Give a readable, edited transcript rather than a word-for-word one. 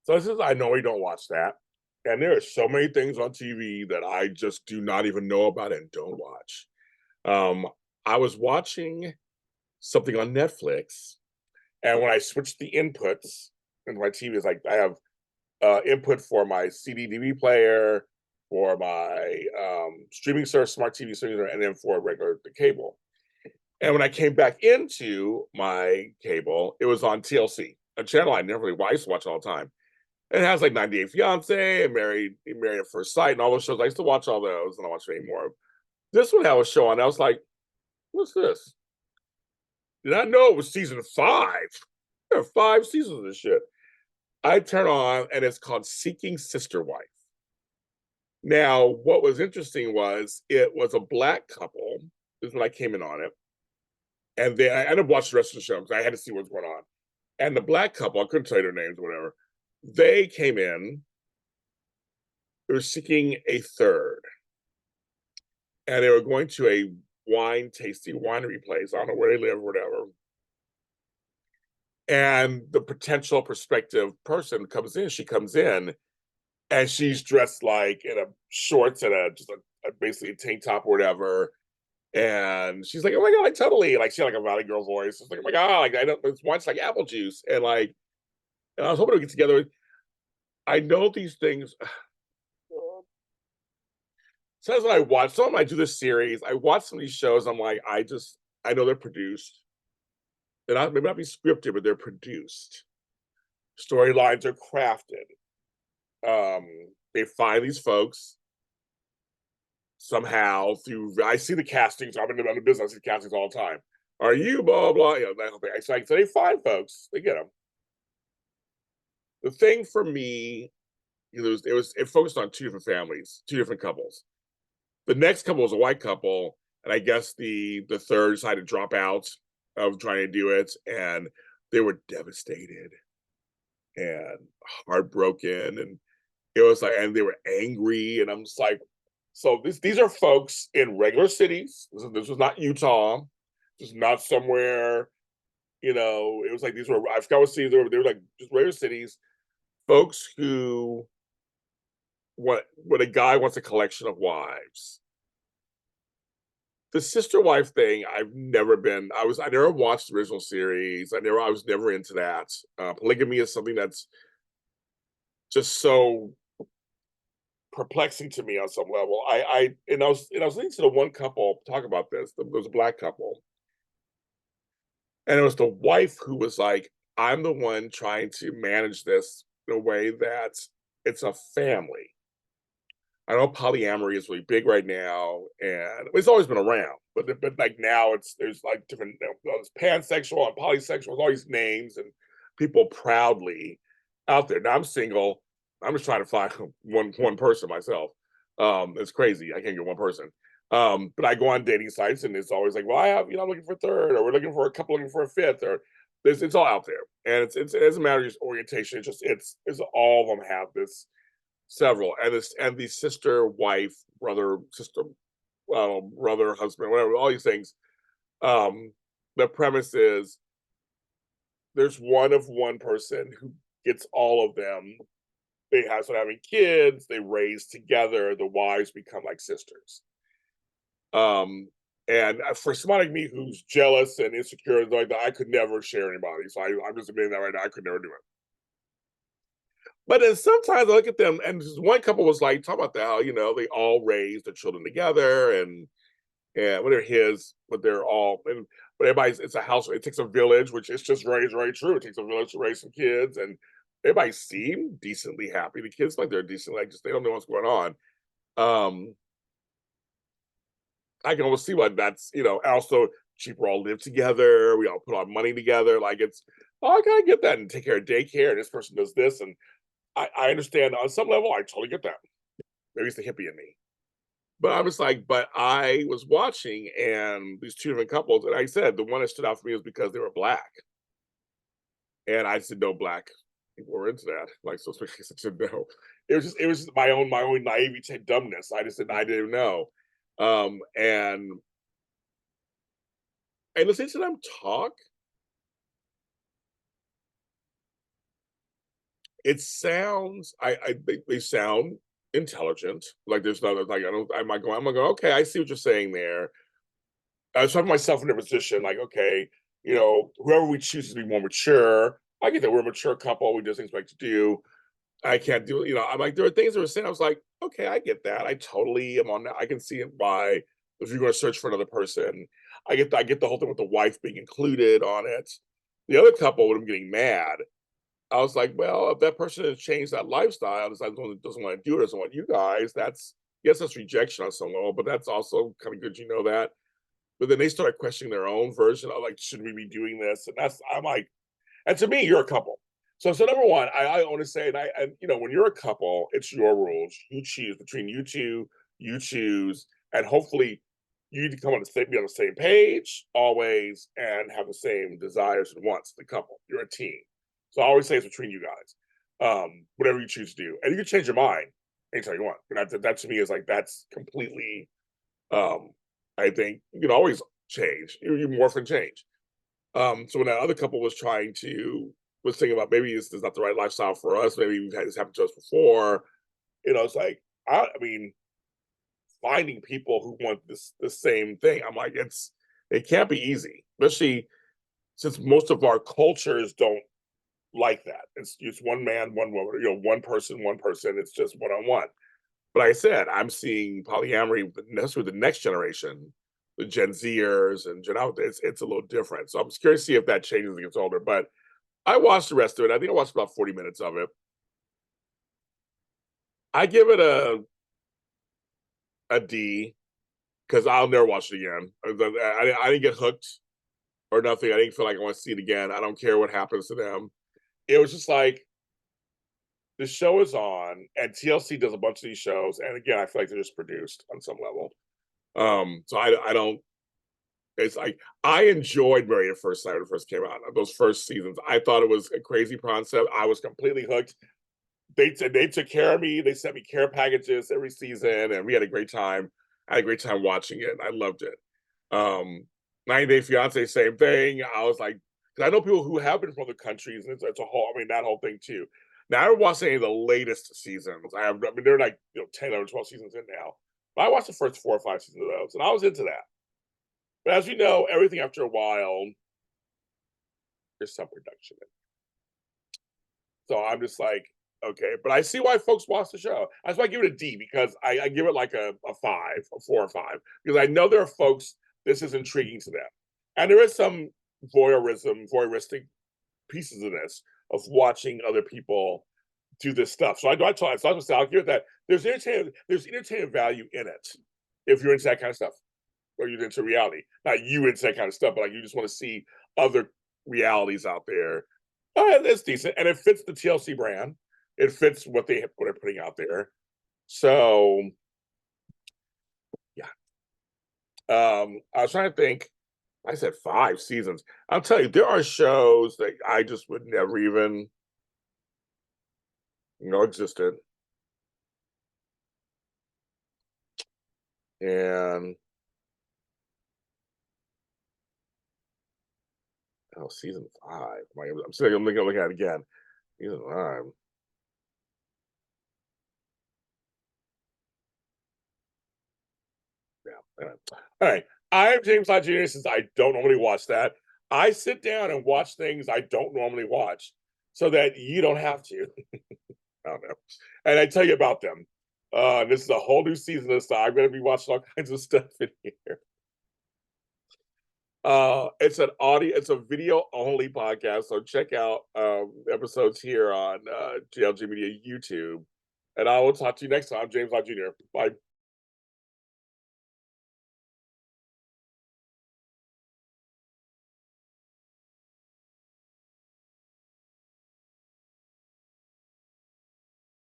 So this is I normally don't watch that. And there are so many things on TV that I just do not even know about and don't watch. Um, I was watching something on Netflix, and when I switched the inputs in my TV, is like I have input for my CD DVD player, for my streaming service, smart TV streaming, and then for regular the cable. And when I came back into my cable, it was on TLC, a channel I never really I used to watch all the time. It has like 98 Fiance and Married at First Sight and all those shows. I used to watch all those, and I don't watch it anymore. This one had a show on. I was like, "What's this?" Did not know it was season 5. There are 5 seasons of this shit. I turn on, and it's called Seeking Sister Wife. Now, what was interesting was it was a black couple. This is when I came in on it, and then I ended up watching the rest of the show because I had to see what's going on. And the black couple, I couldn't tell you their names or whatever. They came in. They were seeking a third, and they were going to a wine tasting winery place. I don't know where they live or whatever. And the potential prospective person comes in. She comes in, and she's dressed like in a shorts and a basically a tank top or whatever. And she's like, "Oh my god, like totally!" Like she had like a Valley Girl voice. It's like, "Oh my god, like I don't." It's once like apple juice, and like, and I was hoping to get together. I know these things. Sometimes when I watch, some I do this series. I watch some of these shows. I'm like, I know they're produced. They're not maybe not be scripted, but they're produced. Storylines are crafted. Um, they find these folks somehow through. I see the castings. I'm in the business. I see castings all the time. Are you blah blah? You know that whole thing. It's like so they find folks. They get them. The thing for me, it focused on 2 different families, 2 different couples. The next couple was a white couple, and I guess the third decided to drop out of trying to do it, and they were devastated and heartbroken, and it was like, and they were angry, and I'm just like, so these are folks in regular cities. This was not Utah. This is not somewhere. It was like these were I forgot what cities they were like just regular cities. Folks who when a guy wants a collection of wives, the sister wife thing I never watched the original series. I was never into that. Polygamy is something that's just so perplexing to me on some level. I was listening to the one couple talk about this. There was a black couple, and it was the wife who was like, I'm the one trying to manage this in a way that it's a family. I know polyamory is really big right now, and it's always been around, but like now there's like different there's pansexual and polysexual, all these names, and people proudly out there. Now I'm single. I'm just trying to find one person myself. It's crazy. I can't get one person. But I go on dating sites, and it's always like, well, I'm looking for a third, or we're looking for a couple, looking for a fifth, or it's all out there, and it doesn't matter your orientation. It's all of them have this several, and the sister, wife, brother, sister, brother, husband, whatever, all these things. Um, the premise is there's one person who gets all of them. They have start having kids. They raise together. The wives become like sisters. Um, and for somebody like me who's jealous and insecure like that, I could never share anybody. So I'm just admitting that right now. I could never do it. But then sometimes I look at them, and this one couple was like, talk about that, how, they all raised their children together, and when they're but they're all, but everybody's, it's a house, it takes a village, which is just very, very true. It takes a village to raise some kids, and everybody seem decently happy. The kids like they're decent, like just they don't know what's going on. Um, I can almost see why that's, also cheaper all live together. We all put our money together. Like I gotta get that and take care of daycare. And this person does this. And I understand on some level, I totally get that. Maybe it's the hippie in me. But I was like, but I was watching and these 2 different couples, and I said the one that stood out for me was because they were black. And I said no black people were into that. Like so I said no. It was just my own naivety dumbness. I just said I didn't know. And listening to them talk, It sounds they sound intelligent. Like there's not like I don't I'm going, okay, I see what you're saying there. I was talking myself in a position like, okay, whoever we choose to be more mature. I get that we're a mature couple, we do things we like to do. I can't do it, I'm like, there are things that were saying, I was like, okay, I get that. I totally am on that. I can see it why if you're gonna search for another person. I get the whole thing with the wife being included on it. The other couple, when I'm getting mad, I was like, well, if that person has changed that lifestyle, decides doesn't want to do it, doesn't want you guys, that's yes, that's rejection on some level, but that's also kind of good that. But then they started questioning their own version of like, should we be doing this? And I'm like, and to me, you're a couple. So number one, I want to say, and when you're a couple, it's your rules. You choose between you two. You choose, and hopefully, you need to be on the same page always, and have the same desires and wants. The couple, you're a team. So I always say it's between you guys. Whatever you choose to do, and you can change your mind anytime you want. And that to me is like that's completely. I think you can always change. You morph and change. So when that other couple was thinking about maybe this is not the right lifestyle for us, maybe we've had this happen to us before, it's like I mean, finding people who want the same thing. I'm like, it can't be easy, especially since most of our cultures don't like that. It's one man, one woman, one person, one person. It's just one on one. But like I said, I'm seeing polyamory with the next generation, the Gen Zers and Gen Alpha. It's a little different. So I'm just curious to see if that changes as it gets older. But I watched the rest of it. I think I watched about 40 minutes of it. I give it a D because I'll never watch it again. I didn't get hooked or nothing. I didn't feel like I want to see it again. I don't care what happens to them. It was just like the show is on, and TLC does a bunch of these shows, and again, I feel like they're just produced on some level. So I don't. It's like I enjoyed Married at First Sight when it first came out. Those first seasons, I thought it was a crazy concept. I was completely hooked. They took care of me. They sent me care packages every season, and we had a great time. I had a great time watching it. I loved it. 90 Day Fiance, same thing. I was like, because I know people who have been from other countries, and it's a whole. I mean, that whole thing too. Now I haven't watched any of the latest seasons. I mean, they're like 10 or 12 seasons in now. But I watched the first 4 or 5 seasons of those, and I was into that. But as you know, everything after a while, there's some production in it. So I'm just like, okay. But I see why folks watch the show. That's why I give it a D, because I give it like a 5, a 4 or 5, because I know there are folks this is intriguing to them. And there is some voyeuristic pieces of this, of watching other people do this stuff. So I'll give it that. There's entertainment value in it if you're into that kind of stuff, or you're into reality. Not you into that kind of stuff, but like you just want to see other realities out there. It's decent, and it fits the TLC brand. It fits what they're putting out there. So yeah. I was trying to think. I said 5 seasons. I'll tell you, there are shows that I just would never even existed. And season 5. I'm sitting. I'm looking at it again. Season 5. Yeah. All right. I'm James Lott Jr. Since I don't normally watch that, I sit down and watch things I don't normally watch, so that you don't have to. I don't know. And I tell you about them. This is a whole new season of stuff. I'm going to be watching all kinds of stuff in here. It's a video only podcast. So check out episodes here on JLG Media YouTube. And I will talk to you next time. James Lott Jr. Bye.